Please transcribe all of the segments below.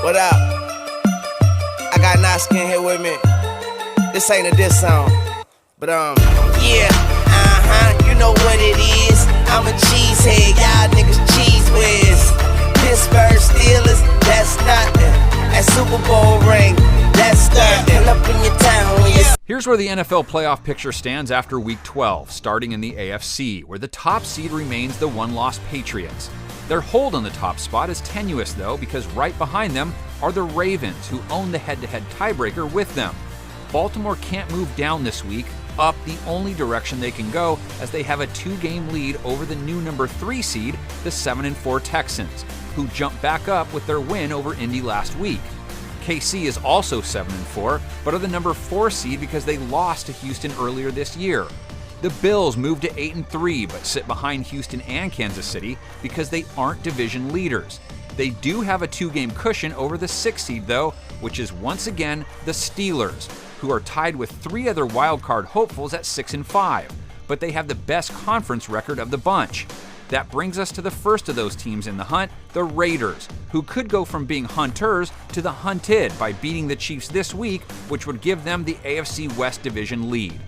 What up? I got Naskin here with me. This ain't a diss song, but yeah, you know what it is. I'm a cheesehead, y'all niggas cheese whiz. Pittsburgh Steelers, that's nothing. That Super Bowl ring, that's nothing. Pull up in your town when you. Here's where the NFL playoff picture stands after Week 12, starting in the AFC, where the top seed remains the one-loss Patriots. Their hold on the top spot is tenuous, though, because right behind them are the Ravens, who own the head-to-head tiebreaker with them. Baltimore can't move down this week, up the only direction they can go, as they have a 2-game lead over the new number 3 seed, the 7-4 Texans, who jumped back up with their win over Indy last week. KC is also 7-4, but are the number 4 seed because they lost to Houston earlier this year. The Bills moved to 8-3, but sit behind Houston and Kansas City because they aren't division leaders. They do have a 2-game cushion over the 6th seed, though, which is once again the Steelers, who are tied with 3 other wildcard hopefuls at 6-5, but they have the best conference record of the bunch. That brings us to the first of those teams in the hunt, the Raiders, who could go from being hunters to the hunted by beating the Chiefs this week, which would give them the AFC West division lead.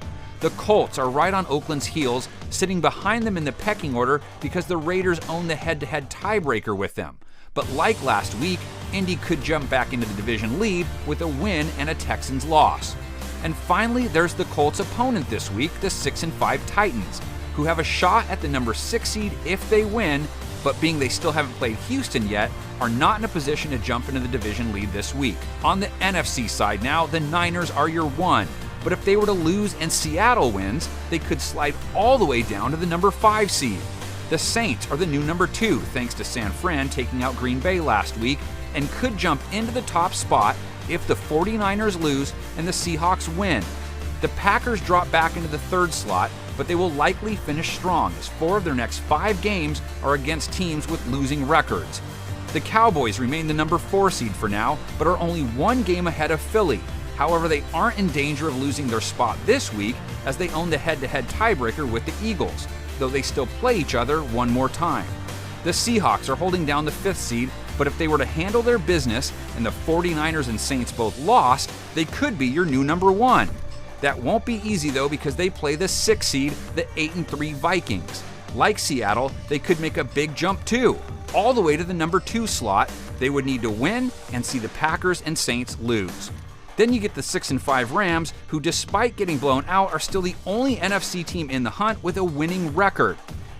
The Colts are right on Oakland's heels, sitting behind them in the pecking order because the Raiders own the head-to-head tiebreaker with them. But like last week, Indy could jump back into the division lead with a win and a Texans loss. And finally, there's the Colts' opponent this week, the 6-5 Titans, who have a shot at the number 6 seed if they win, but being they still haven't played Houston yet, are not in a position to jump into the division lead this week. On the NFC side now, the Niners are your 1. But if they were to lose and Seattle wins, they could slide all the way down to the number 5 seed. The Saints are the new number 2, thanks to San Fran taking out Green Bay last week, and could jump into the top spot if the 49ers lose and the Seahawks win. The Packers drop back into the 3rd slot, but they will likely finish strong, as 4 of their next 5 games are against teams with losing records. The Cowboys remain the number 4 seed for now, but are only 1 game ahead of Philly. However, they aren't in danger of losing their spot this week, as they own the head-to-head tiebreaker with the Eagles, though they still play each other one more time. The Seahawks are holding down the 5th seed, but if they were to handle their business and the 49ers and Saints both lost, they could be your new number 1. That won't be easy, though, because they play the 6th seed, the 8-3 Vikings. Like Seattle, they could make a big jump too, all the way to the number 2 slot. They would need to win and see the Packers and Saints lose. Then you get the 6-5 Rams, who despite getting blown out are still the only NFC team in the hunt with a winning record.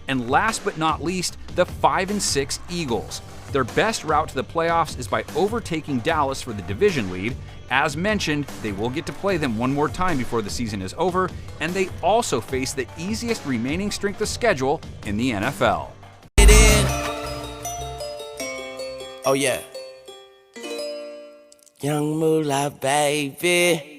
And last but not least, the 5-6 Eagles. Their best route to the playoffs is by overtaking Dallas for the division lead. As mentioned, they will get to play them one more time before the season is over, and they also face the easiest remaining strength of schedule in the NFL. Oh yeah. Young Moolah, baby.